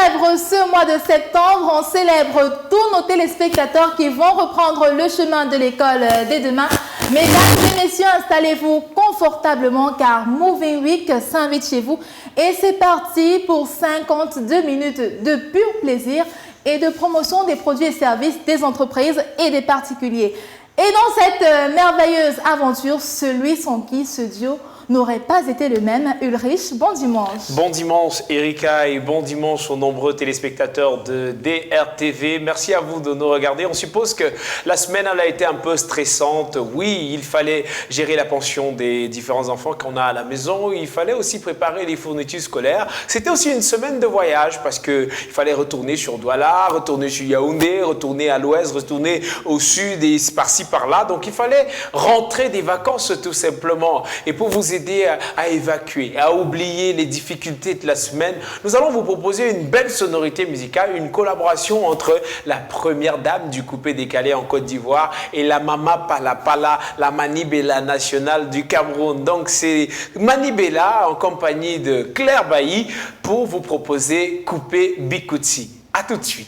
célèbre ce mois de septembre, on célèbre tous nos téléspectateurs qui vont reprendre le chemin de l'école dès demain. Mesdames et messieurs, installez-vous confortablement car Moving Week s'invite chez vous. Et c'est parti pour 52 minutes de pur plaisir et de promotion des produits et services des entreprises et des particuliers. Et dans cette merveilleuse aventure, celui sans qui ce duo n'aurait pas été le même. Ulrich, bon dimanche. Bon dimanche Erika et bon dimanche aux nombreux téléspectateurs de DRTV. Merci à vous de nous regarder. On suppose que la semaine elle a été un peu stressante. Oui, il fallait gérer la pension des différents enfants qu'on a à la maison. Il fallait aussi préparer les fournitures scolaires. C'était aussi une semaine de voyage parce qu'il fallait retourner sur Douala, retourner sur Yaoundé, retourner à l'ouest, retourner au sud et par-ci par-là. Donc il fallait rentrer des vacances tout simplement. Et pour vous aider à évacuer, à oublier les difficultés de la semaine, nous allons vous proposer une belle sonorité musicale, une collaboration entre la première dame du coupé décalé en Côte d'Ivoire et la Mama Pala Pala, la Manibela nationale du Cameroun. Donc c'est Manibela en compagnie de Claire Bailly pour vous proposer Coupé Bikutsi. À tout de suite.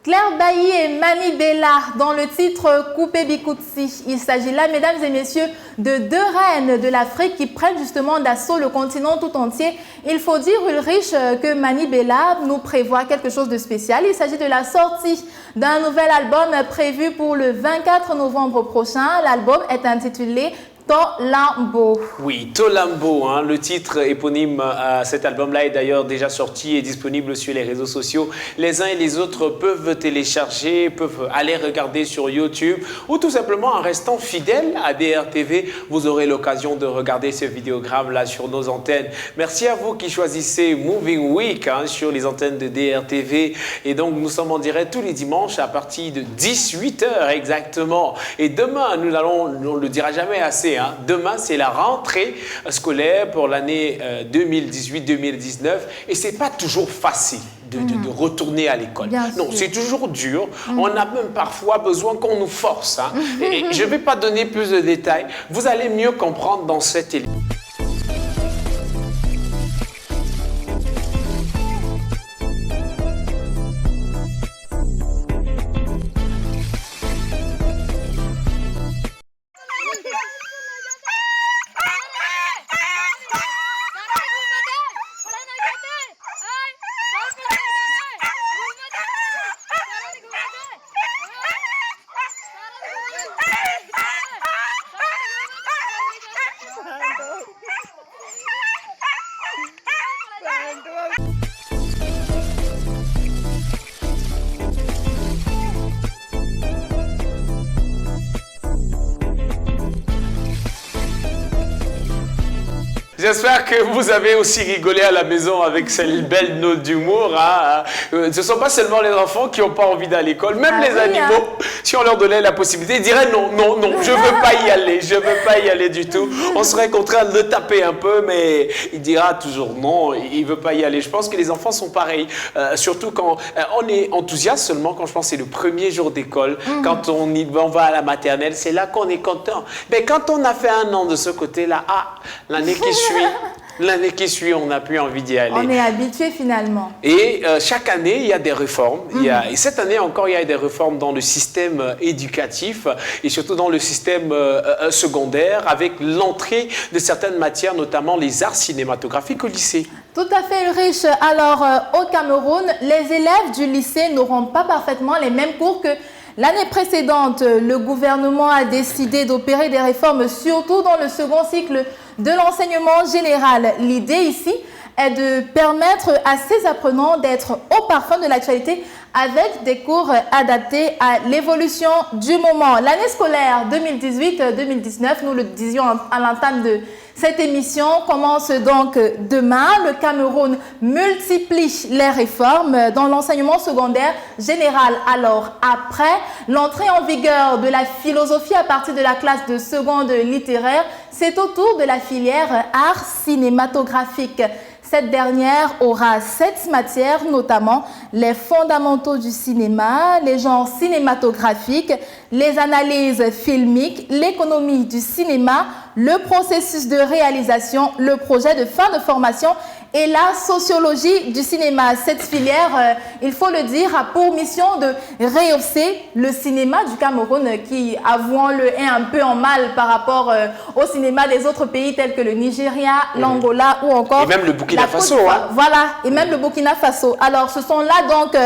Claire Bailly et Mami Bella dans le titre Coupé Bikutsi. Il s'agit là, mesdames et messieurs, de deux reines de l'Afrique qui prennent justement d'assaut le continent tout entier. Il faut dire, Ulrich, que Mami Bella nous prévoit quelque chose de spécial. Il s'agit de la sortie d'un nouvel album prévu pour le 24 novembre prochain. L'album est intitulé Tolambo. Oui, Tolambo, hein, le titre éponyme à cet album-là est d'ailleurs déjà sorti et disponible sur les réseaux sociaux. Les uns et les autres peuvent télécharger, peuvent aller regarder sur YouTube ou tout simplement en restant fidèles à DRTV, vous aurez l'occasion de regarder ce vidéogramme-là sur nos antennes. Merci à vous qui choisissez Moving Week sur les antennes de DRTV. Et donc, nous sommes en direct tous les dimanches à partir de 18 h exactement. Et demain, on ne le dira jamais assez, demain, c'est la rentrée scolaire pour l'année 2018-2019 et ce n'est pas toujours facile de retourner à l'école. Non, c'est toujours dur. On a même parfois besoin qu'on nous force. Et je ne vais pas donner plus de détails. Vous allez mieux comprendre dans cette émission. J'espère que vous avez aussi rigolé à la maison avec cette belle note d'humour. Ce ne sont pas seulement les enfants qui n'ont pas envie d'aller à l'école, même les animaux, si on leur donnait la possibilité, ils diraient non, non, non, je ne veux pas y aller, je ne veux pas y aller du tout. On serait contraint de le taper un peu, mais il dira toujours non, il ne veut pas y aller. Je pense que les enfants sont pareils, surtout quand on est enthousiaste seulement quand je pense que c'est le premier jour d'école, quand on va à la maternelle, c'est là qu'on est content. Mais quand on a fait 1 an de ce côté-là, l'année qui suit, on n'a plus envie d'y aller. On est habitué finalement. Et chaque année, il y a des réformes. Et cette année encore, il y a des réformes dans le système éducatif et surtout dans le système secondaire avec l'entrée de certaines matières, notamment les arts cinématographiques au lycée. Tout à fait, Ulrich. Alors, au Cameroun, les élèves du lycée n'auront pas parfaitement les mêmes cours que l'année précédente. Le gouvernement a décidé d'opérer des réformes, surtout dans le second cycle de l'enseignement général. L'idée ici est de permettre à ces apprenants d'être au parfum de l'actualité avec des cours adaptés à l'évolution du moment. L'année scolaire 2018-2019, nous le disions à l'entame de cette émission, commence donc demain. Le Cameroun multiplie les réformes dans l'enseignement secondaire général. Alors, après l'entrée en vigueur de la philosophie à partir de la classe de seconde littéraire, c'est au tour de la filière art cinématographique. Cette dernière aura 7 matières, notamment les fondamentaux du cinéma, les genres cinématographiques, les analyses filmiques, l'économie du cinéma, le processus de réalisation, le projet de fin de formation et la sociologie du cinéma. Cette filière, il faut le dire, a pour mission de rehausser le cinéma du Cameroun qui, avouons-le, est un peu en mal par rapport au cinéma des autres pays tels que le Nigeria, l'Angola ou encore... Et même le Burkina Faso. Voilà, et même le Burkina Faso. Alors, ce sont là donc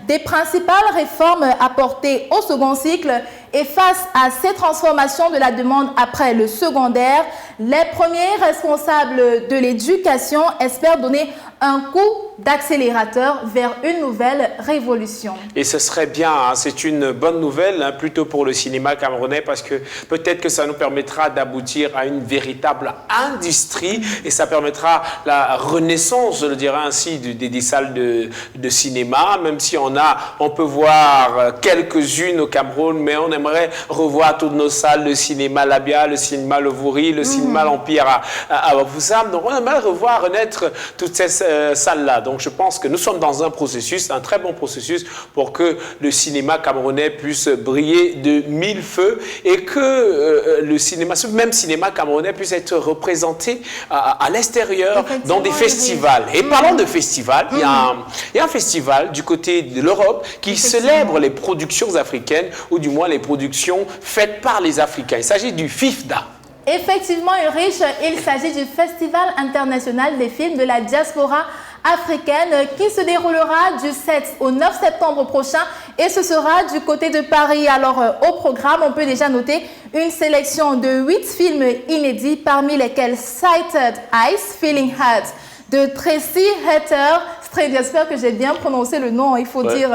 des principales réformes apportées au second cycle. Et face à ces transformations de la demande après le secondaire, les premiers responsables de l'éducation espèrent donner un coup d'accélérateur vers une nouvelle révolution. Et ce serait bien, c'est une bonne nouvelle plutôt pour le cinéma camerounais parce que peut-être que ça nous permettra d'aboutir à une véritable industrie et ça permettra la renaissance, je le dirais ainsi, des salles de cinéma, même si on peut voir quelques-unes au Cameroun, mais on aimerait revoir toutes nos salles, le cinéma Labia, le cinéma Le Vouri, le cinéma cinéma L'Empire à Bafoussam. Donc, on aimerait revoir renaître toutes ces salles-là. Donc, je pense que nous sommes dans un processus, un très bon processus pour que le cinéma camerounais puisse briller de mille feux et que le cinéma, ce même cinéma camerounais puisse être représenté à l'extérieur dans des festivals. Et parlant de festivals, il y a un festival du côté de l'Europe qui célèbre les productions africaines ou du moins les productions faites par les Africains. Il s'agit du FIFDA. Effectivement, Ulrich, il s'agit du Festival international des films de la diaspora africaine qui se déroulera du 7 au 9 septembre prochain et ce sera du côté de Paris. Alors au programme, on peut déjà noter une sélection de 8 films inédits parmi lesquels Sighted Eyes, Feeling Hurt de Tracy Hatter. J'espère que j'ai bien prononcé le nom, il faut dire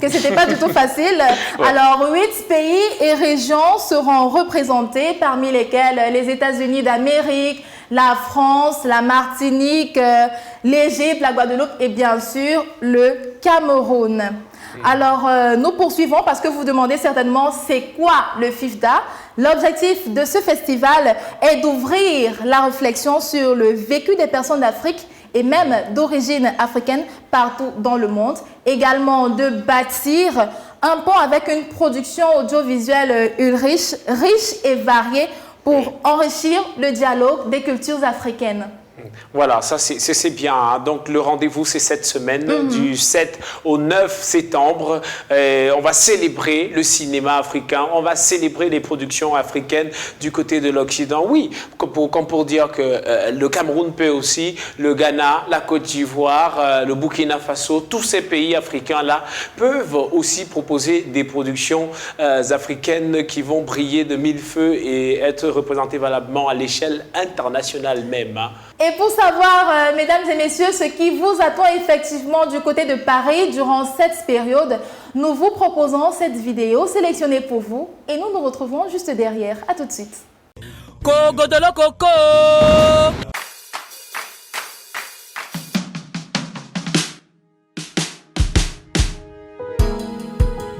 que ce n'était pas du tout facile. Alors, 8 pays et régions seront représentés, parmi lesquels les États-Unis d'Amérique, la France, la Martinique, l'Égypte, la Guadeloupe et bien sûr le Cameroun. Alors, nous poursuivons parce que vous demandez certainement c'est quoi le FIFDA. L'objectif de ce festival est d'ouvrir la réflexion sur le vécu des personnes d'Afrique et même d'origine africaine partout dans le monde. Également de bâtir un pont avec une production audiovisuelle riche et variée pour enrichir le dialogue des cultures africaines. Voilà, ça c'est bien. Hein. Donc le rendez-vous c'est cette semaine, du 7 au 9 septembre. On va célébrer le cinéma africain, on va célébrer les productions africaines du côté de l'Occident. Oui, comme pour dire que le Cameroun peut aussi, le Ghana, la Côte d'Ivoire, le Burkina Faso, tous ces pays africains-là peuvent aussi proposer des productions africaines qui vont briller de mille feux et être représentées valablement à l'échelle internationale même. Hein. Et pour savoir, mesdames et messieurs, ce qui vous attend effectivement du côté de Paris durant cette période, nous vous proposons cette vidéo sélectionnée pour vous et nous nous retrouvons juste derrière. À tout de suite.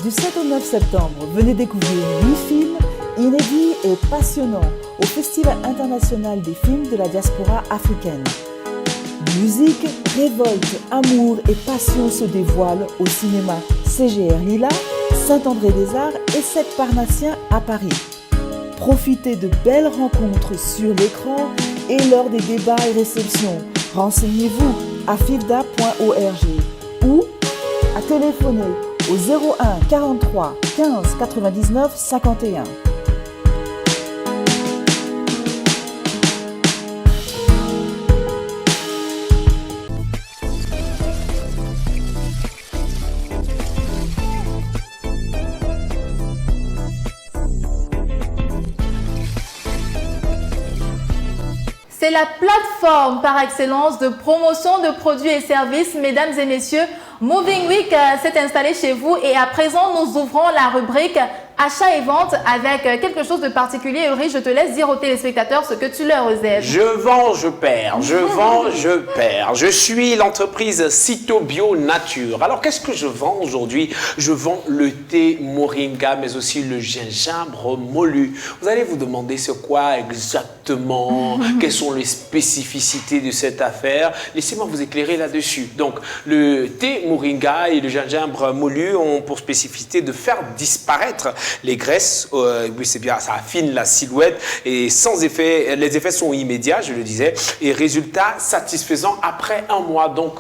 Du 7 au 9 septembre, venez découvrir 8 films inédits et passionnants au Festival international des films de la diaspora africaine. Musique, révolte, amour et passion se dévoilent au cinéma CGR Lila, Saint-André-des-Arts et 7 Parnassiens à Paris. Profitez de belles rencontres sur l'écran et lors des débats et réceptions. Renseignez-vous à fifda.org ou à téléphoner au 01 43 15 99 51. C'est la plateforme par excellence de promotion de produits et services, mesdames et messieurs. Moving Week s'est installé chez vous et à présent, nous ouvrons la rubrique achat et vente avec quelque chose de particulier. Ulrich, je te laisse dire aux téléspectateurs ce que tu leur réserves. Je vends, je perds. Je vends, je perds. Je suis l'entreprise Cito Bio Nature. Alors, qu'est-ce que je vends aujourd'hui? Je vends le thé moringa, mais aussi le gingembre moulu. Vous allez vous demander c'est quoi exactement, quelles sont les spécificités de cette affaire. Laissez-moi vous éclairer là-dessus. Donc, le thé moringa et le gingembre moulu ont pour spécificité de faire disparaître les graisses. Oui, c'est bien, ça affine la silhouette et sans effet, les effets sont immédiats, je le disais, et résultat satisfaisant après un mois. Donc,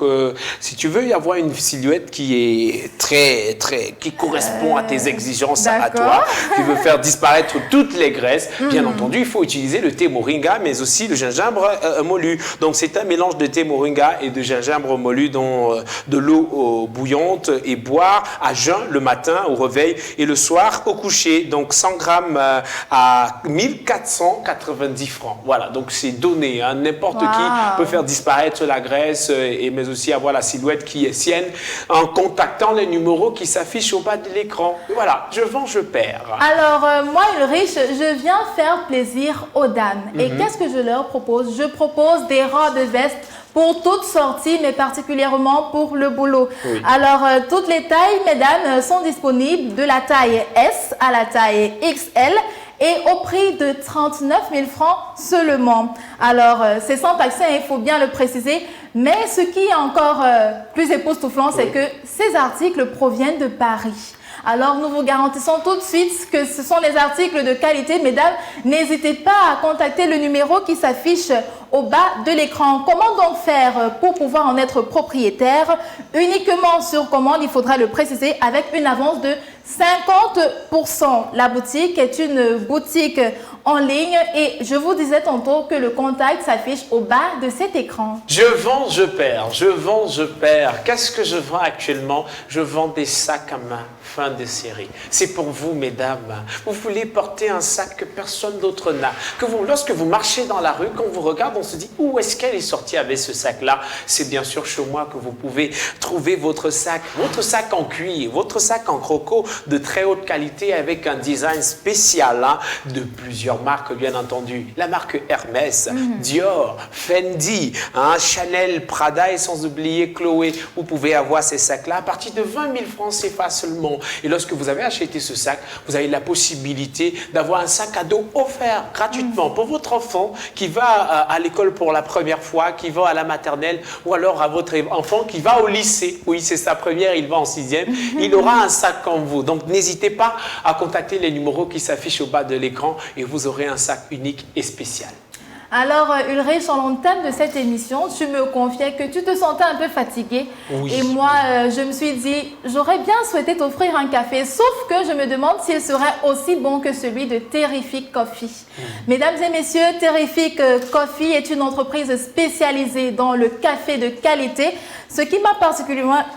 si tu veux y avoir une silhouette qui est qui correspond à tes exigences, à toi, tu veux faire disparaître toutes les graisses, bien entendu, il faut utiliser le thé moringa, mais aussi le gingembre moulu. Donc, c'est un mélange de thé moringa et de gingembre moulu dans de l'eau bouillante et boire à jeun le matin au réveil et le soir au coucher. Donc, 100 grammes à 1490 francs. Voilà, donc c'est donné. Hein. N'importe qui peut faire disparaître la graisse, mais aussi avoir la silhouette qui est sienne en contactant les numéros qui s'affichent au bas de l'écran. Voilà, je vends, je perds. Alors, moi, Ulrich, je viens faire plaisir aux dames. Et qu'est-ce que je leur propose? Je propose des robes de veste pour toutes sorties, mais particulièrement pour le boulot. Oui. Alors, toutes les tailles, mesdames, sont disponibles de la taille S à la taille XL. et au prix de 39 000 francs seulement. Alors, c'est sans taxer, il faut bien le préciser, mais ce qui est encore plus époustouflant, c'est que ces articles proviennent de Paris. Alors, nous vous garantissons tout de suite que ce sont les articles de qualité. Mesdames, n'hésitez pas à contacter le numéro qui s'affiche au bas de l'écran. Comment donc faire pour pouvoir en être propriétaire? Uniquement sur commande, il faudra le préciser, avec une avance de 50%. La boutique est une boutique en ligne et je vous disais tantôt que le contact s'affiche au bas de cet écran. Je vends, je perds. Je vends, je perds. Qu'est-ce que je vends actuellement? Je vends des sacs à main. Fin de série. C'est pour vous, mesdames. Vous voulez porter un sac que personne d'autre n'a. Lorsque vous marchez dans la rue, quand on vous regarde, on se dit où est-ce qu'elle est sortie avec ce sac-là? C'est bien sûr chez moi que vous pouvez trouver votre sac en cuir, votre sac en croco de très haute qualité avec un design spécial de plusieurs marques, bien entendu. La marque Hermès, Dior, Fendi, Chanel, Prada et sans oublier Chloé. Vous pouvez avoir ces sacs-là à partir de 20 000 francs CFA seulement. Et lorsque vous avez acheté ce sac, vous avez la possibilité d'avoir un sac à dos offert gratuitement pour votre enfant qui va à l'école pour la première fois, qui va à la maternelle, ou alors à votre enfant qui va au lycée. Oui, c'est sa première, il va en 6e. Il aura un sac comme vous. Donc, n'hésitez pas à contacter les numéros qui s'affichent au bas de l'écran et vous aurez un sac unique et spécial. Alors, Ulrich, sur le thème de cette émission, tu me confiais que tu te sentais un peu fatiguée. Oui. Et moi, je me suis dit, j'aurais bien souhaité t'offrir un café, sauf que je me demande s'il serait aussi bon que celui de Terrific Coffee. Mesdames et messieurs, Terrific Coffee est une entreprise spécialisée dans le café de qualité. Ce qui m'a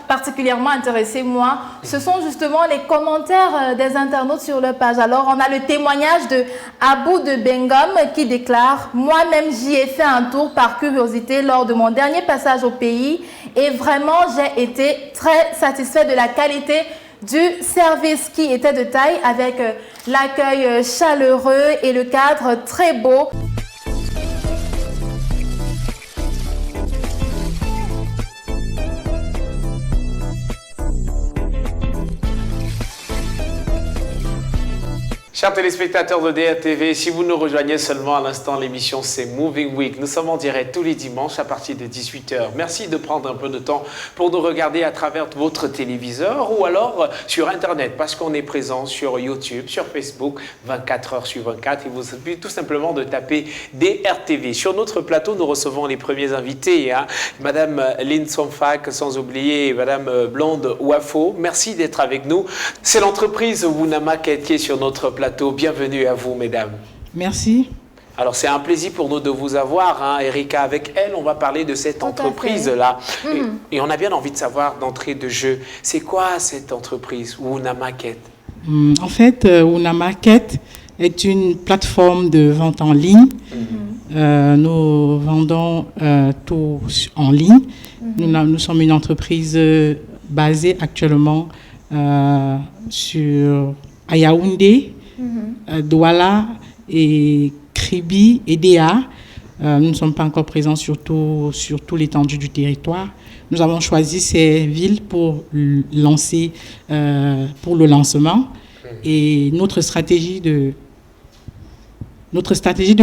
particulièrement intéressé, moi, ce sont justement les commentaires des internautes sur leur page. Alors, on a le témoignage de Abou de Bengom qui déclare « Moi-même, j'y ai fait un tour par curiosité lors de mon dernier passage au pays et vraiment, j'ai été très satisfait de la qualité du service qui était de taille avec l'accueil chaleureux et le cadre très beau. » Chers téléspectateurs de DRTV, si vous nous rejoignez seulement à l'instant, l'émission c'est Moving Week. Nous sommes en direct tous les dimanches à partir de 18h. Merci de prendre un peu de temps pour nous regarder à travers votre téléviseur ou alors sur Internet parce qu'on est présent sur YouTube, sur Facebook, 24 heures sur 24. Il vous suffit tout simplement de taper DRTV. Sur notre plateau, nous recevons les premiers invités. Madame Lynn Somfak, sans oublier Madame Blonde Wafo. Merci d'être avec nous. C'est l'entreprise Wuna Market qui est sur notre plateau. Bienvenue à vous, mesdames. Merci. Alors, c'est un plaisir pour nous de vous avoir, Erika. Avec elle, on va parler de cette entreprise-là. Et on a bien envie de savoir, d'entrée de jeu, c'est quoi cette entreprise, Wuna Market? En fait, Wuna Market est une plateforme de vente en ligne. Nous vendons tout en ligne. Nous sommes une entreprise basée actuellement à Yaoundé, Douala et Kribi et Déa. Nous ne sommes pas encore présents sur tout l'étendue du territoire. Nous avons choisi ces villes pour le lancement. Et notre stratégie de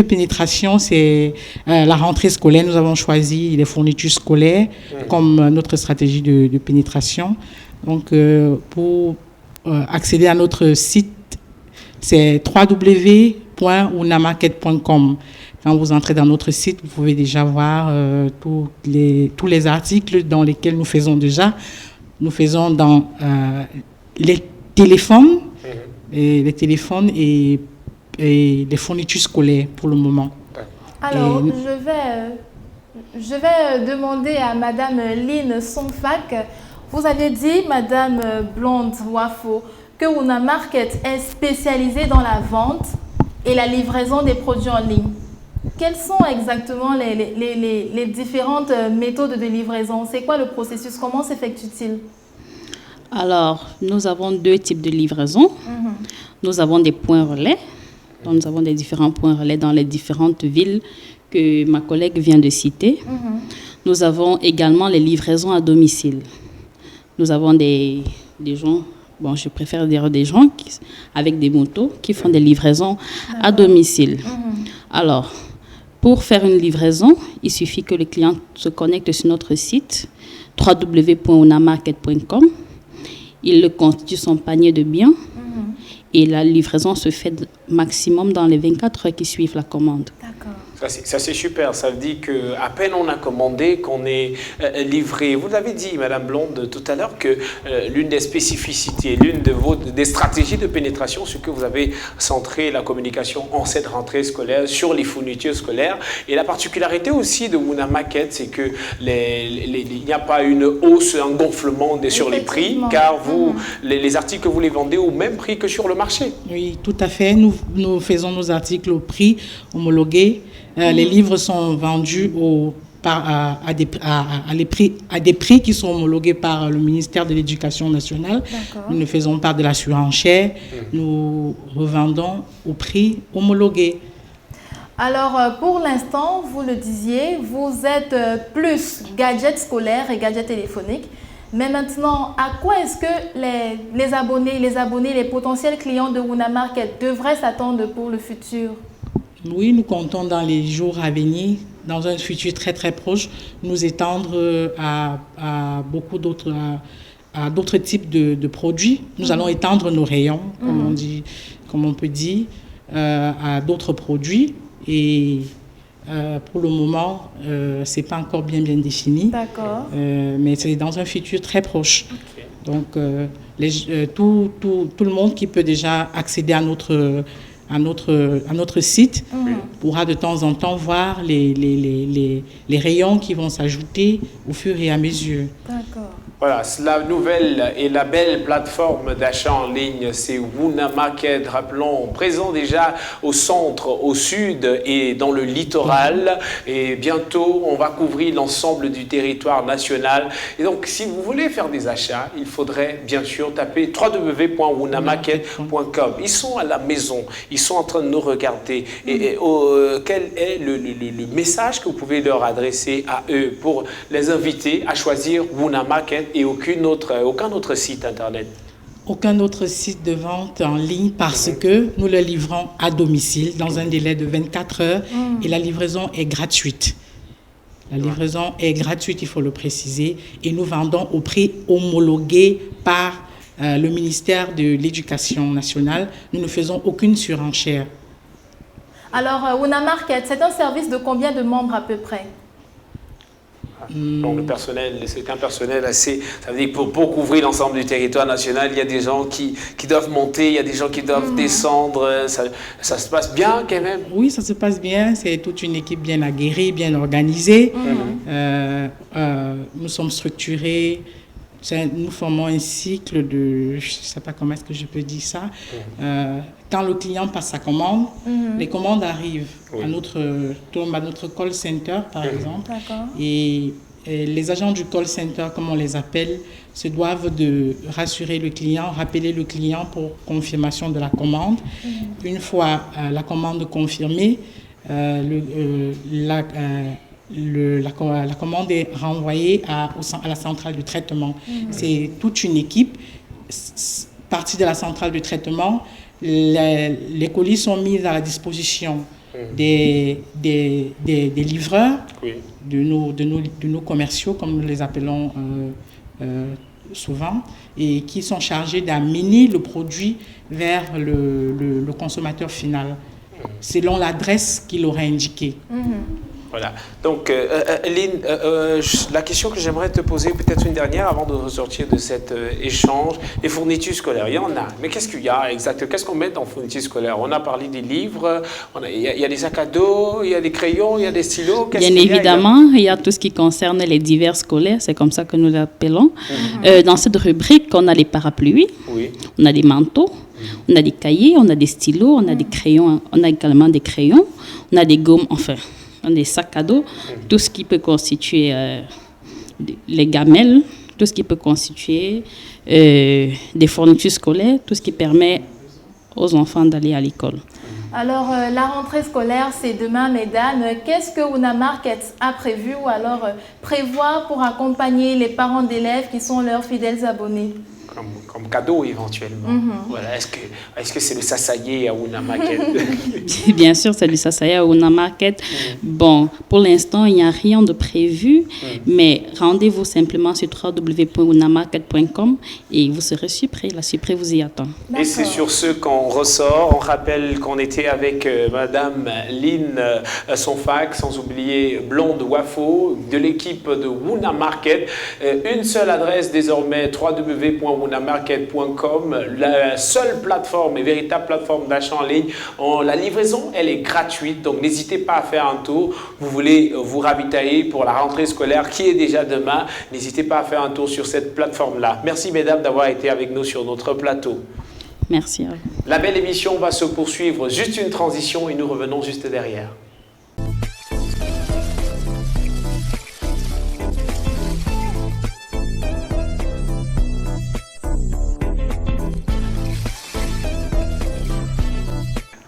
pénétration, c'est la rentrée scolaire. Nous avons choisi les fournitures scolaires comme notre stratégie de pénétration. Donc, pour accéder à notre site, c'est www.wunamarket.com. Quand vous entrez dans notre site, vous pouvez déjà voir tous les articles dans lesquels nous faisons déjà. Nous faisons dans les téléphones, et les fournitures scolaires pour le moment. Alors, je vais demander à Madame Lynn Somfak. Vous avez dit, Madame Blonde Wafo, que Wuna Market est spécialisée dans la vente et la livraison des produits en ligne. Quelles sont exactement les différentes méthodes de livraison? C'est quoi le processus? Comment s'effectue-t-il? Alors, nous avons deux types de livraison. Nous avons des points relais. Donc, nous avons des différents points relais dans les différentes villes que ma collègue vient de citer. Nous avons également les livraisons à domicile. Nous avons des gens bon, je préfère dire des gens avec des motos qui font des livraisons à domicile. Alors, pour faire une livraison, il suffit que le client se connecte sur notre site www.unamarket.com. Il le constitue son panier de biens et la livraison se fait maximum dans les 24 heures qui suivent la commande. D'accord. Ça c'est super, ça veut dire qu'à peine on a commandé qu'on est livré. Vous l'avez dit, Madame Blonde, tout à l'heure, que l'une des spécificités, l'une des stratégies de pénétration, c'est que vous avez centré la communication en cette rentrée scolaire sur les fournitures scolaires. Et la particularité aussi de Wuna Market, c'est qu'il n'y a pas une hausse, un gonflement sur les prix, car vous, les articles, vous les vendez au même prix que sur le marché. Oui, tout à fait. Nous faisons nos articles au prix homologué. Les livres sont vendus à des prix qui sont homologués par le ministère de l'Éducation nationale. Nous ne faisons pas de la surenchère. Nous revendons au prix homologué. Alors, pour l'instant, vous le disiez, vous êtes plus gadgets scolaires et gadgets téléphoniques. Mais maintenant, à quoi est-ce que les abonnés, les potentiels clients de Wuna Market devraient s'attendre pour le futur? Oui, nous comptons dans les jours à venir, dans un futur très très proche, nous étendre à beaucoup d'autres types de produits. Nous allons étendre nos rayons, comme on peut dire, à d'autres produits. Et pour le moment, ce n'est pas encore bien défini. D'accord. Mais c'est dans un futur très proche. Okay. Donc, tout le monde qui peut déjà accéder à notre site pourra de temps en temps voir les rayons qui vont s'ajouter au fur et à mesure. D'accord. Voilà, la nouvelle et la belle plateforme d'achat en ligne, c'est Wuna Market. Rappelons, présent déjà au centre, au sud et dans le littoral. Et bientôt, on va couvrir l'ensemble du territoire national. Et donc, si vous voulez faire des achats, il faudrait bien sûr taper www.wunamarket.com. Ils sont à la maison, ils sont en train de nous regarder. Et quel est le message que vous pouvez leur adresser à eux pour les inviter à choisir Wuna Market et aucun autre site internet? Aucun autre site de vente en ligne parce que nous le livrons à domicile dans un délai de 24 heures et la livraison est gratuite. La livraison est gratuite, il faut le préciser, et nous vendons au prix homologué par le ministère de l'Éducation nationale. Nous ne faisons aucune surenchère. Alors, Wuna Market, c'est un service de combien de membres à peu près? Donc le personnel, c'est un personnel assez... Ça veut dire que pour couvrir l'ensemble du territoire national, il y a des gens qui doivent monter, il y a des gens qui doivent descendre. Ça se passe bien quand même? Oui, ça se passe bien. C'est toute une équipe bien aguerrie, bien organisée. Nous sommes structurés. Nous formons un cycle de... Je ne sais pas comment est-ce que je peux dire ça. Quand le client passe sa commande, les commandes arrivent à notre call center, par exemple. Et les agents du call center, comme on les appelle, se doivent de rassurer le client, rappeler le client pour confirmation de la commande. Une fois la commande confirmée, la commande est renvoyée à la centrale de traitement. C'est toute une équipe. Partie de la centrale de traitement, les colis sont mis à la disposition des livreurs, de nos commerciaux, comme nous les appelons souvent, et qui sont chargés d'amener le produit vers le consommateur final, selon l'adresse qu'il aura indiquée. Voilà. Donc, Lynn, la question que j'aimerais te poser, peut-être une dernière avant de ressortir de cet échange, les fournitures scolaires, il y en a. Mais qu'est-ce qu'il y a exactement? Qu'est-ce qu'on met dans fournitures scolaires? On a parlé des livres, il y a des sacs à dos, il y a des crayons, il y a des stylos. Bien évidemment, il y a tout ce qui concerne les divers scolaires, c'est comme ça que nous l'appelons. Dans cette rubrique, on a les parapluies, on a des manteaux, on a des cahiers, on a des stylos, on a des crayons, on a également des crayons, on a des gommes, enfin... des sacs à dos, tout ce qui peut constituer les gamelles, tout ce qui peut constituer des fournitures scolaires, tout ce qui permet aux enfants d'aller à l'école. Alors, la rentrée scolaire, c'est demain, mesdames. Qu'est-ce que Wuna Market a prévu ou alors prévoit pour accompagner les parents d'élèves qui sont leurs fidèles abonnés? comme cadeau éventuellement. Voilà. Est-ce que c'est le sasaye à Ouna Market? Bien sûr, c'est du sasaye à Ouna Market. Bon, pour l'instant, il n'y a rien de prévu, mais rendez-vous simplement sur www.ounamarket.com et vous serez surpris. La surprise vous y attend. Et c'est sur ce qu'on ressort. On rappelle qu'on était avec Madame Lynn Sonfac, sans oublier Blonde Wafo, de l'équipe de Ouna Market. Une seule adresse désormais, www.ounamarket.com, la seule plateforme et véritable plateforme d'achat en ligne. La livraison, elle est gratuite, donc n'hésitez pas à faire un tour. Vous voulez vous ravitailler pour la rentrée scolaire qui est déjà demain. N'hésitez pas à faire un tour sur cette plateforme-là. Merci mesdames d'avoir été avec nous sur notre plateau. Merci à vous. La belle émission va se poursuivre. Juste une transition et nous revenons juste derrière.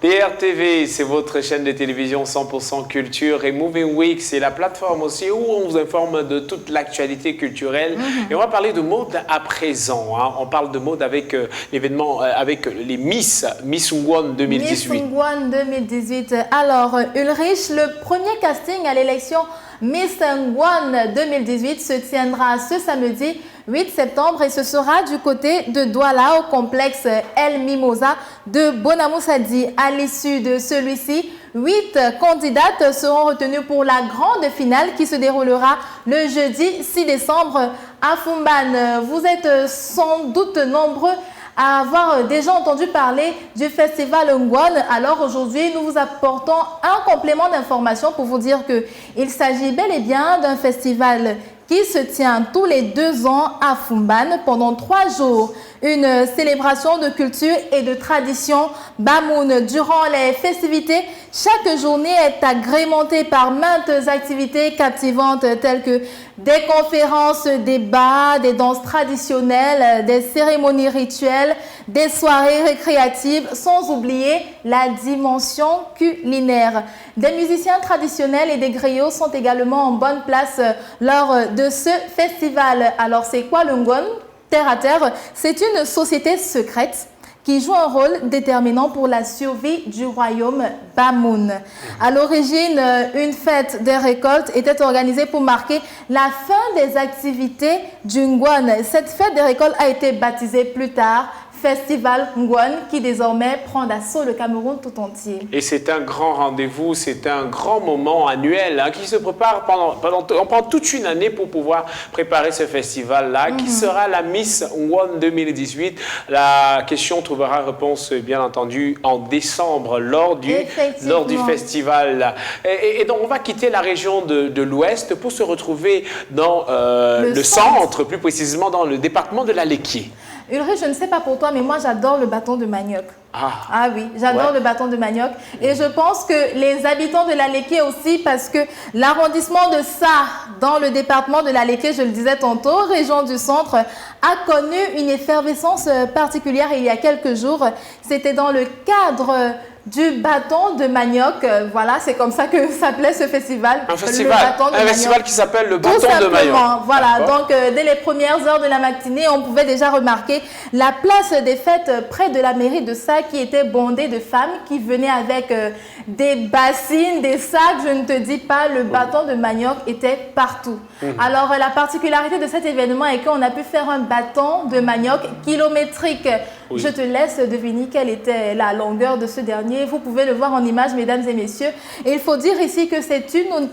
DRTV, c'est votre chaîne de télévision 100% culture, et Moving Week, c'est la plateforme aussi où on vous informe de toute l'actualité culturelle. Et on va parler de mode à présent. Hein. On parle de mode avec l'événement, avec les Miss Ungwon 2018. Miss Ungwon 2018. Alors, Ulrich, le premier casting à l'élection Miss Ungwon 2018 se tiendra ce samedi 8 septembre et ce sera du côté de Douala au complexe El Mimosa de Bonamoussadi. À l'issue de celui-ci, 8 candidates seront retenues pour la grande finale qui se déroulera le jeudi 6 décembre à Fumban. Vous êtes sans doute nombreux à avoir déjà entendu parler du festival Ungwon. Alors aujourd'hui, nous vous apportons un complément d'information pour vous dire qu'il s'agit bel et bien d'un festival qui se tient tous les 2 ans à Fumban pendant 3 jours. Une célébration de culture et de tradition Bamoun. Durant les festivités, chaque journée est agrémentée par maintes activités captivantes telles que des conférences, des bals, des danses traditionnelles, des cérémonies rituelles, des soirées récréatives, sans oublier la dimension culinaire. Des musiciens traditionnels et des griots sont également en bonne place lors de ce festival. Alors c'est quoi l'Ungwon? Terre à terre, c'est une société secrète qui joue un rôle déterminant pour la survie du royaume Bamoun. À l'origine, une fête des récoltes était organisée pour marquer la fin des activités du Ungwon. Cette fête des récoltes a été baptisée plus tard Festival Ungwon, qui désormais prend d'assaut le Cameroun tout entier. Et c'est un grand rendez-vous, c'est un grand moment annuel hein, qui se prépare on prend toute une année pour pouvoir préparer ce festival-là, qui sera la Miss Ungwon 2018. La question trouvera réponse, bien entendu, en décembre, lors du festival. Et donc, on va quitter la région de l'Ouest pour se retrouver dans le centre, plus précisément dans le département de la Léquié. Ulrich, je ne sais pas pour toi, mais moi j'adore le bâton de manioc. Ah oui, j'adore le bâton de manioc. Et je pense que les habitants de la Léquié aussi, parce que l'arrondissement de Sarre, dans le département de la Léquié, je le disais tantôt, région du centre, a connu une effervescence particulière il y a quelques jours. C'était dans le cadre du bâton de manioc. Voilà, c'est comme ça que s'appelait ce festival. Un festival qui s'appelle le bâton de manioc. Voilà, donc dès les premières heures de la matinée, on pouvait déjà remarquer la place des fêtes près de la mairie de Sarre qui était bondée de femmes qui venaient avec des bassines, des sacs. Je ne te dis pas, le bâton de manioc était partout. Alors la particularité de cet événement est qu'on a pu faire un bâton de manioc kilométrique. Je te laisse deviner quelle était la longueur de ce dernier. Vous pouvez le voir en image, mesdames et messieurs. Et il faut dire ici que c'est une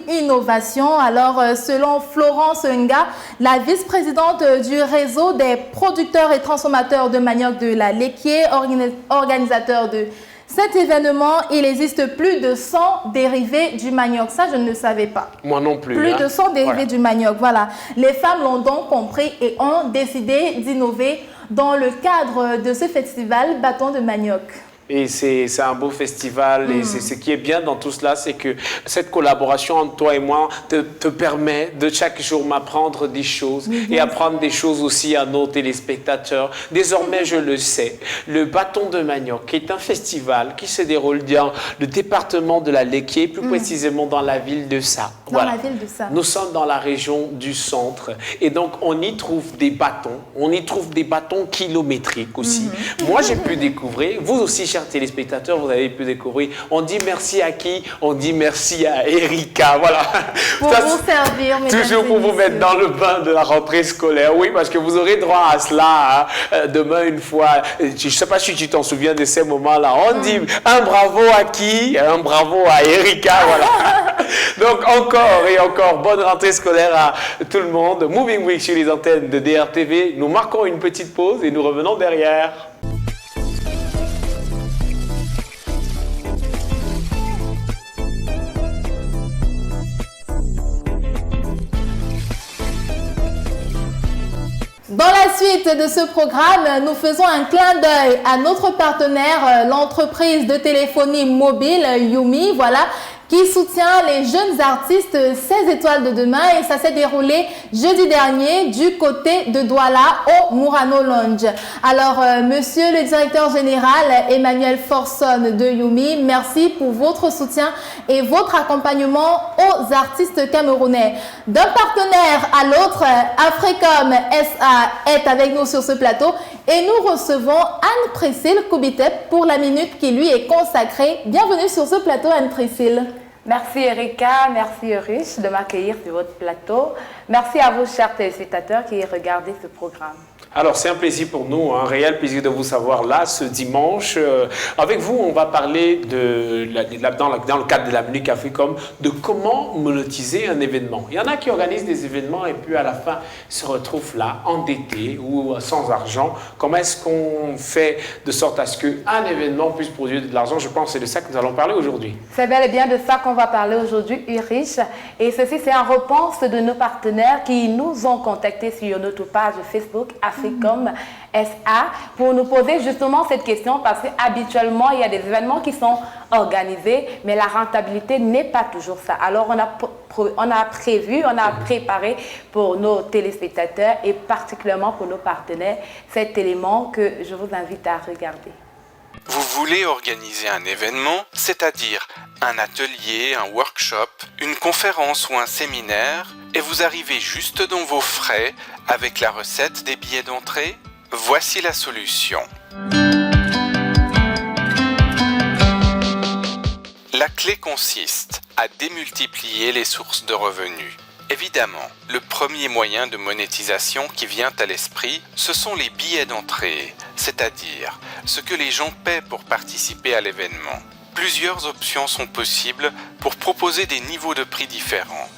innovation. Alors, selon Florence Nga, la vice-présidente du réseau des producteurs et transformateurs de manioc de la Léquié, organisateur de cet événement, il existe plus de 100 dérivés du manioc. Ça, je ne le savais pas. Moi non plus. Plus de 100 dérivés du manioc. Voilà. Les femmes l'ont donc compris et ont décidé d'innover dans le cadre de ce festival Bâton de manioc. Et c'est un beau festival. Et c'est ce qui est bien dans tout cela, c'est que cette collaboration entre toi et moi te permet de chaque jour m'apprendre des choses et apprendre des choses aussi à nos téléspectateurs. Désormais, je le sais, le Bâton de Manioc est un festival qui se déroule dans le département de la Léquier, plus précisément dans la ville de Sa. Dans la ville de Sa. Nous sommes dans la région du centre et donc on y trouve des bâtons. On y trouve des bâtons kilométriques aussi. Moi, j'ai pu découvrir, vous aussi, chers téléspectateurs, vous avez pu découvrir. On dit merci à qui? On dit merci à Erika. Voilà. Pour vous servir, mesdames toujours pour vous mettre dans le bain de la rentrée scolaire. Oui, parce que vous aurez droit à cela demain une fois. Je ne sais pas si tu t'en souviens de ces moments-là. On dit un bravo à qui? Un bravo à Erika. Voilà. Donc encore et encore, bonne rentrée scolaire à tout le monde. Moving Week sur les antennes de DRTV. Nous marquons une petite pause et nous revenons derrière. Dans la suite de ce programme, nous faisons un clin d'œil à notre partenaire, l'entreprise de téléphonie mobile Yumi, voilà, qui soutient les jeunes artistes 16 étoiles de demain, et ça s'est déroulé jeudi dernier du côté de Douala au Murano Lounge. Alors, monsieur le directeur général Emmanuel Forson de Yumi, merci pour votre soutien et votre accompagnement aux artistes camerounais. D'un partenaire à l'autre, Africom SA est avec nous sur ce plateau et nous recevons Anne-Priscille Koubitep pour la minute qui lui est consacrée. Bienvenue sur ce plateau, Anne-Priscille. Merci Erika, merci Euruche de m'accueillir sur votre plateau. Merci à vous, chers téléspectateurs, qui regardez ce programme. Alors, c'est un plaisir pour nous, un réel plaisir de vous savoir là ce dimanche. Avec vous, on va parler, dans le cadre de la Minute Africom, de comment monétiser un événement. Il y en a qui organisent des événements et puis à la fin se retrouvent là, endettés ou sans argent. Comment est-ce qu'on fait de sorte à ce qu'un événement puisse produire de l'argent? Je pense que c'est de ça que nous allons parler aujourd'hui. C'est bel et bien de ça qu'on va parler aujourd'hui, Ulrich. Et ceci, c'est en réponse de nos partenaires qui nous ont contactés sur notre page Facebook Africom SA pour nous poser justement cette question, parce qu'habituellement, il y a des événements qui sont organisés, mais la rentabilité n'est pas toujours ça. Alors, on a préparé pour nos téléspectateurs et particulièrement pour nos partenaires cet élément que je vous invite à regarder. Vous voulez organiser un événement, c'est-à-dire un atelier, un workshop, une conférence ou un séminaire, et vous arrivez juste dans vos frais avec la recette des billets d'entrée? Voici la solution. La clé consiste à démultiplier les sources de revenus. Évidemment, le premier moyen de monétisation qui vient à l'esprit, ce sont les billets d'entrée, c'est-à-dire ce que les gens paient pour participer à l'événement. Plusieurs options sont possibles pour proposer des niveaux de prix différents.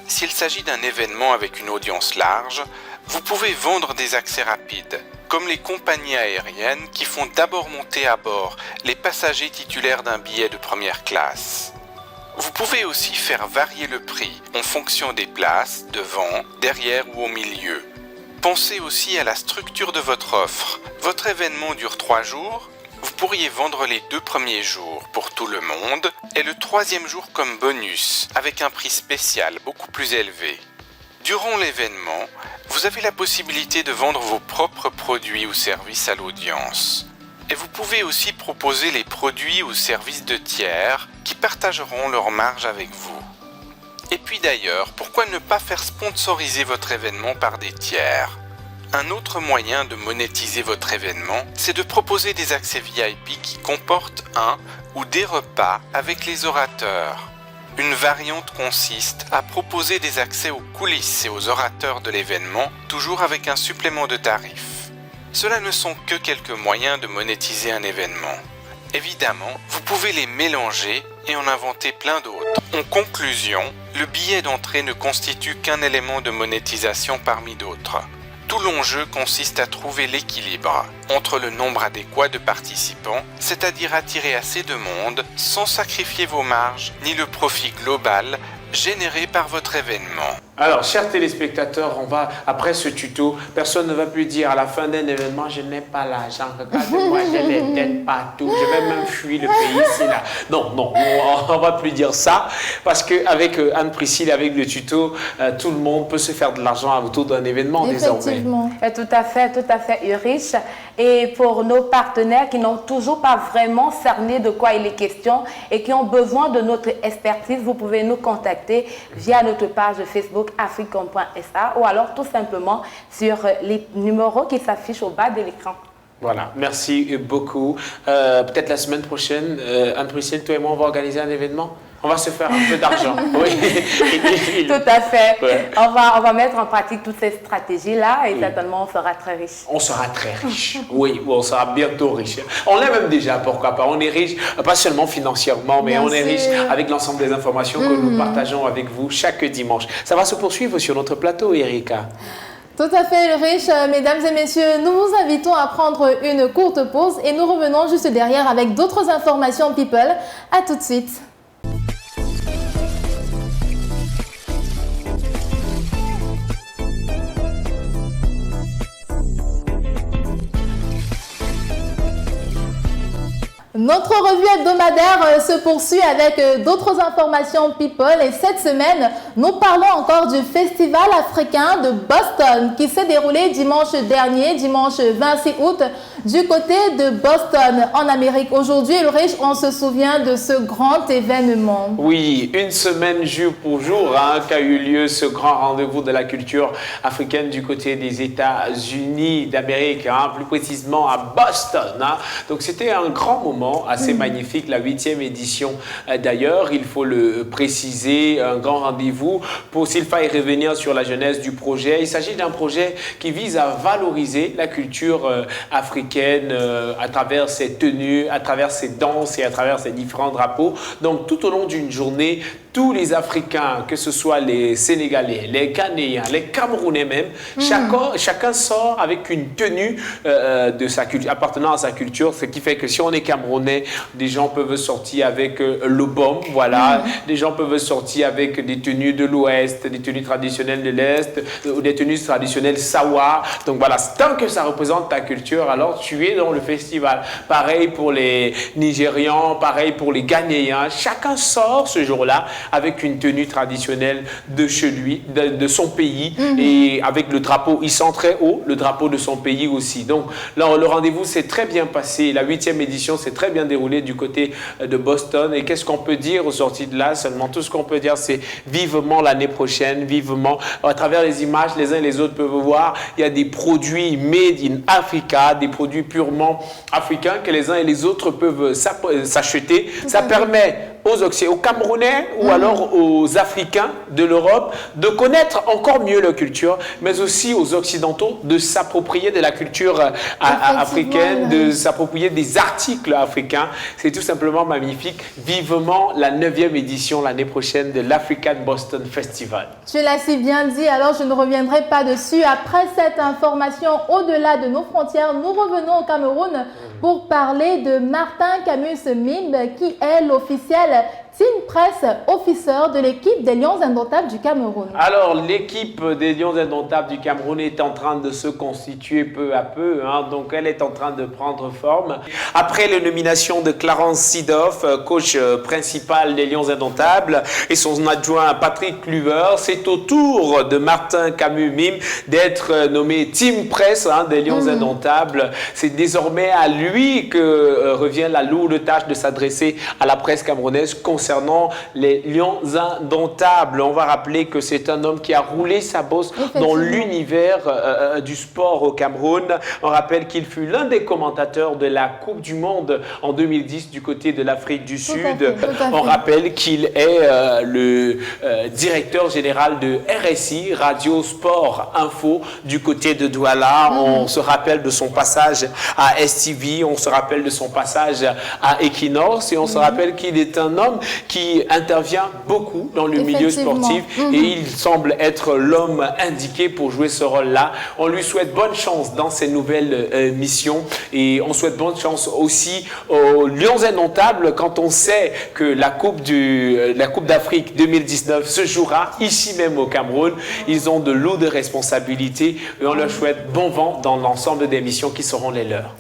S'il s'agit d'un événement avec une audience large, vous pouvez vendre des accès rapides, comme les compagnies aériennes qui font d'abord monter à bord les passagers titulaires d'un billet de première classe. Vous pouvez aussi faire varier le prix en fonction des places, devant, derrière ou au milieu. Pensez aussi à la structure de votre offre. Votre événement dure 3 jours. Vous pourriez vendre les 2 premiers jours pour tout le monde et le 3e jour comme bonus, avec un prix spécial beaucoup plus élevé. Durant l'événement, vous avez la possibilité de vendre vos propres produits ou services à l'audience. Et vous pouvez aussi proposer les produits ou services de tiers qui partageront leur marge avec vous. Et puis d'ailleurs, pourquoi ne pas faire sponsoriser votre événement par des tiers? Un autre moyen de monétiser votre événement, c'est de proposer des accès VIP qui comportent un ou des repas avec les orateurs. Une variante consiste à proposer des accès aux coulisses et aux orateurs de l'événement, toujours avec un supplément de tarif. Cela ne sont que quelques moyens de monétiser un événement. Évidemment, vous pouvez les mélanger et en inventer plein d'autres. En conclusion, le billet d'entrée ne constitue qu'un élément de monétisation parmi d'autres. Tout l'enjeu consiste à trouver l'équilibre entre le nombre adéquat de participants, c'est-à-dire attirer assez de monde sans sacrifier vos marges ni le profit global généré par votre événement. Alors, chers téléspectateurs, on va, après ce tuto, personne ne va plus dire à la fin d'un événement, je n'ai pas l'argent, regardez-moi, j'ai les dettes partout, je vais même fuir le pays ici, là. Non, non, on ne va plus dire ça, parce qu'avec Anne-Priscille, avec le tuto, tout le monde peut se faire de l'argent autour d'un événement désormais. Effectivement. Tout à fait, Ulrich. Et pour nos partenaires qui n'ont toujours pas vraiment cerné de quoi il est question et qui ont besoin de notre expertise, vous pouvez nous contacter via notre page Facebook africom.sa ou alors tout simplement sur les numéros qui s'affichent au bas de l'écran. Voilà, merci beaucoup. Peut-être la semaine prochaine, Anne-Priscille, toi et moi, on va organiser un événement. On va se faire un peu d'argent. Oui. Tout à fait. Ouais. On va mettre en pratique toutes ces stratégies-là et certainement on sera très riche. On sera très riche. Oui, on sera bientôt riche. On l'est même déjà, pourquoi pas. On est riche, pas seulement financièrement, mais on est riche avec l'ensemble des informations que nous partageons avec vous chaque dimanche. Ça va se poursuivre sur notre plateau, Erika. Tout à fait, Ulrich. Mesdames et messieurs, nous vous invitons à prendre une courte pause et nous revenons juste derrière avec d'autres informations people. À tout de suite. Notre revue hebdomadaire se poursuit avec d'autres informations people et cette semaine, nous parlons encore du Festival africain de Boston qui s'est déroulé dimanche dernier, dimanche 26 août, du côté de Boston en Amérique. Aujourd'hui, Ulrich, on se souvient de ce grand événement. Oui, une semaine jour pour jour qu'a eu lieu ce grand rendez-vous de la culture africaine du côté des États-Unis d'Amérique, plus précisément à Boston. Donc c'était un grand moment assez magnifique, la 8e édition d'ailleurs, il faut le préciser, un grand rendez-vous pour s'il faille revenir sur la genèse du projet. Il s'agit d'un projet qui vise à valoriser la culture africaine à travers ses tenues, à travers ses danses et à travers ses différents drapeaux. Donc tout au long d'une journée, tous les Africains, que ce soit les Sénégalais, les Ghanéens, les Camerounais même, chacun sort avec une tenue de sa culture, appartenant à sa culture, ce qui fait que si on est Camerounais, des gens peuvent sortir avec le baume, voilà, des gens peuvent sortir avec des tenues de l'Ouest, des tenues traditionnelles de l'Est, ou des tenues traditionnelles Sawa. Donc voilà, tant que ça représente ta culture, alors tu es dans le festival. Pareil pour les Nigérians, pareil pour les Ghanéens, chacun sort ce jour-là avec une tenue traditionnelle de chez lui, de son pays, et avec le drapeau hissant très haut, le drapeau de son pays aussi. Donc là, le rendez-vous s'est très bien passé, la 8e édition s'est très bien déroulée du côté de Boston. Et qu'est-ce qu'on peut dire au sorti de là? Seulement tout ce qu'on peut dire, c'est vivement l'année prochaine, vivement. À travers les images, les uns et les autres peuvent voir, il y a des produits made in Africa, des produits purement africains que les uns et les autres peuvent s'acheter. Ça permet aux Camerounais ou alors aux Africains de l'Europe de connaître encore mieux leur culture, mais aussi aux Occidentaux de s'approprier de la culture africaine, de s'approprier des articles africains. C'est tout simplement magnifique. Vivement la 9e édition l'année prochaine de l'African Boston Festival. Tu l'as si bien dit, alors je ne reviendrai pas dessus. Après cette information, au-delà de nos frontières, nous revenons au Cameroun pour parler de Martin Camus-Mimbe, qui est l'officiel Team Press Officer de l'équipe des Lions Indomptables du Cameroun. Alors, l'équipe des Lions Indomptables du Cameroun est en train de se constituer peu à peu, donc elle est en train de prendre forme. Après la nomination de Clarence Seedorf, coach principal des Lions Indomptables, et son adjoint Patrick Kluivert, c'est au tour de Martin Camus-Mimbe d'être nommé Team Press des Lions Indomptables. C'est désormais à lui que revient la lourde tâche de s'adresser à la presse camerounaise concernant les Lions Indomptables. On va rappeler que c'est un homme qui a roulé sa bosse dans l'univers du sport au Cameroun. On rappelle qu'il fut l'un des commentateurs de la Coupe du Monde en 2010 du côté de l'Afrique du Sud. On rappelle qu'il est le directeur général de RSI, Radio Sport Info, du côté de Douala. On se rappelle de son passage à STV, on se rappelle de son passage à Equinox et on se rappelle qu'il est un homme qui intervient beaucoup dans le milieu sportif et il semble être l'homme indiqué pour jouer ce rôle-là. On lui souhaite bonne chance dans ses nouvelles missions et on souhaite bonne chance aussi aux Lions indomptables quand on sait que la Coupe d'Afrique 2019 se jouera ici même au Cameroun. Ils ont de lourdes responsabilités et on leur souhaite bon vent dans l'ensemble des missions qui seront les leurs.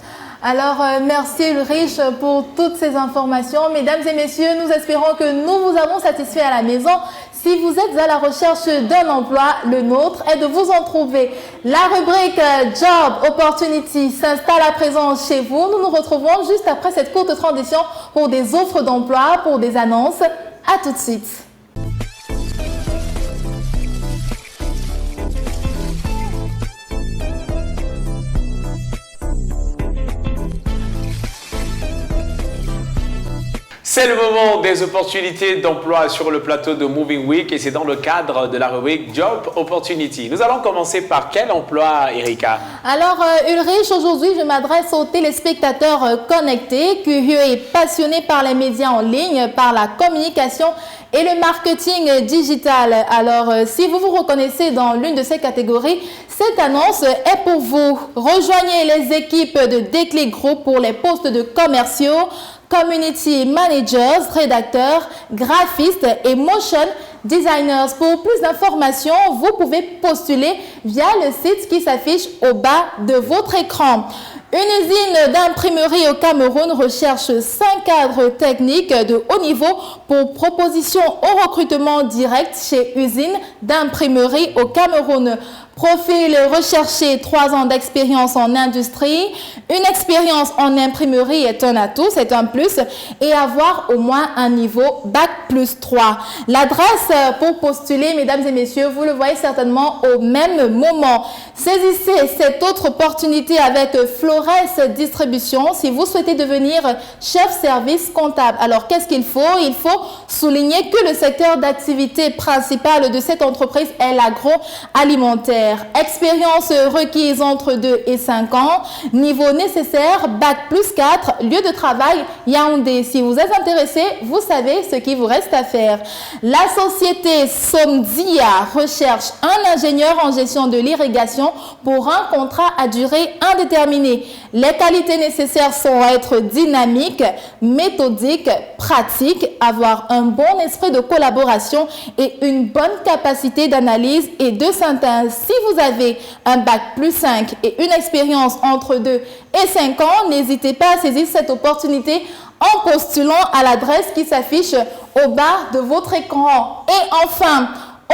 Alors, merci Ulrich pour toutes ces informations. Mesdames et messieurs, nous espérons que nous vous avons satisfait à la maison. Si vous êtes à la recherche d'un emploi, le nôtre est de vous en trouver. La rubrique Job Opportunity s'installe à présent chez vous. Nous nous retrouvons juste après cette courte transition pour des offres d'emploi, pour des annonces. À tout de suite. C'est le moment des opportunités d'emploi sur le plateau de Moving Week et c'est dans le cadre de la rubrique Job Opportunity. Nous allons commencer par quel emploi, Erika? Alors, Ulrich, aujourd'hui, je m'adresse aux téléspectateurs connectés, curieux et passionnés par les médias en ligne, par la communication et le marketing digital. Alors, si vous vous reconnaissez dans l'une de ces catégories, cette annonce est pour vous. Rejoignez les équipes de Déclic Group pour les postes de commerciaux, community managers, rédacteurs, graphistes et motion designers. Pour plus d'informations, vous pouvez postuler via le site qui s'affiche au bas de votre écran. Une usine d'imprimerie au Cameroun recherche 5 cadres techniques de haut niveau pour proposition au recrutement direct chez usine d'imprimerie au Cameroun. Profil recherché, 3 ans d'expérience en industrie. Une expérience en imprimerie est un atout, c'est un plus. Et avoir au moins un niveau Bac+3. L'adresse pour postuler, mesdames et messieurs, vous le voyez certainement au même moment. Saisissez cette autre opportunité avec Flores Distribution si vous souhaitez devenir chef service comptable. Alors, qu'est-ce qu'il faut? Il faut souligner que le secteur d'activité principal de cette entreprise est l'agroalimentaire. Expérience requise entre 2 et 5 ans. Niveau nécessaire, Bac+4. Lieu de travail, Yaoundé. Si vous êtes intéressé, vous savez ce qu'il vous reste à faire. La société Somdia recherche un ingénieur en gestion de l'irrigation pour un contrat à durée indéterminée. Les qualités nécessaires sont être dynamique, méthodique, pratique, avoir un bon esprit de collaboration et une bonne capacité d'analyse et de synthèse. Si vous avez un Bac+5 et une expérience entre 2 et 5 ans, n'hésitez pas à saisir cette opportunité en postulant à l'adresse qui s'affiche au bas de votre écran. Et enfin,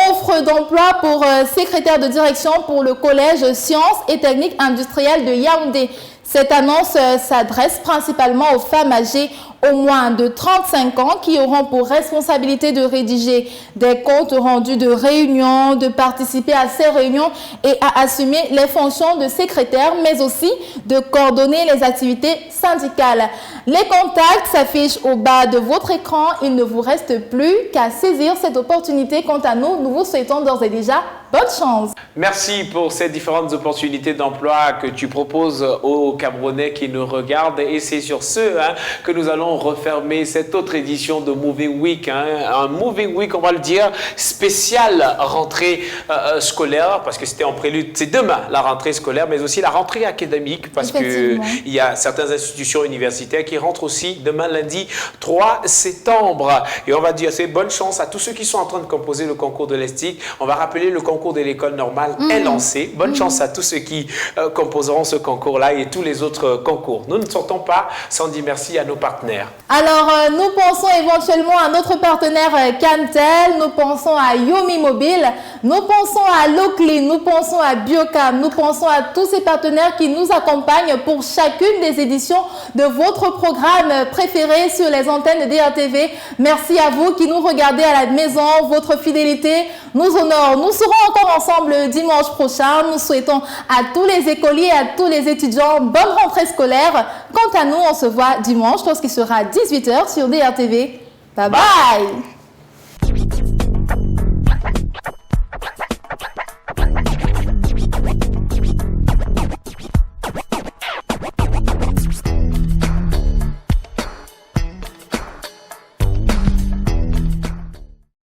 offre d'emploi pour secrétaire de direction pour le collège Sciences et Techniques Industrielles de Yaoundé. Cette annonce s'adresse principalement aux femmes âgées au moins de 35 ans qui auront pour responsabilité de rédiger des comptes rendus de réunions, de participer à ces réunions et à assumer les fonctions de secrétaire, mais aussi de coordonner les activités syndicales. Les contacts s'affichent au bas de votre écran. Il ne vous reste plus qu'à saisir cette opportunité. Quant à nous, nous vous souhaitons d'ores et déjà bonne chance. Merci pour ces différentes opportunités d'emploi que tu proposes aux Camerounais qui nous regardent. Et c'est sur ce que nous allons refermer cette autre édition de Moving Week. Un Moving Week, on va le dire, spécial rentrée scolaire, parce que c'était en prélude, c'est demain la rentrée scolaire, mais aussi la rentrée académique, parce qu'il y a certaines institutions universitaires qui rentrent aussi demain lundi 3 septembre. Et on va dire, c'est bonne chance à tous ceux qui sont en train de composer le concours de l'ESTIC. On va rappeler le concours de l'école normale est lancé. Bonne chance à tous ceux qui composeront ce concours-là et tous les autres concours. Nous ne sortons pas sans dire merci à nos partenaires. Alors, nous pensons éventuellement à notre partenaire Cantel, nous pensons à Yomi Mobile, nous pensons à Loclean, nous pensons à Biocam, nous pensons à tous ces partenaires qui nous accompagnent pour chacune des éditions de votre programme préféré sur les antennes de DRTV. Merci à vous qui nous regardez à la maison, votre fidélité nous honore. Nous serons encore ensemble dimanche prochain. Nous souhaitons à tous les écoliers, à tous les étudiants, bonne rentrée scolaire. Quant à nous, on se voit dimanche lorsqu'il sera 18h sur DRTV. Bye bye.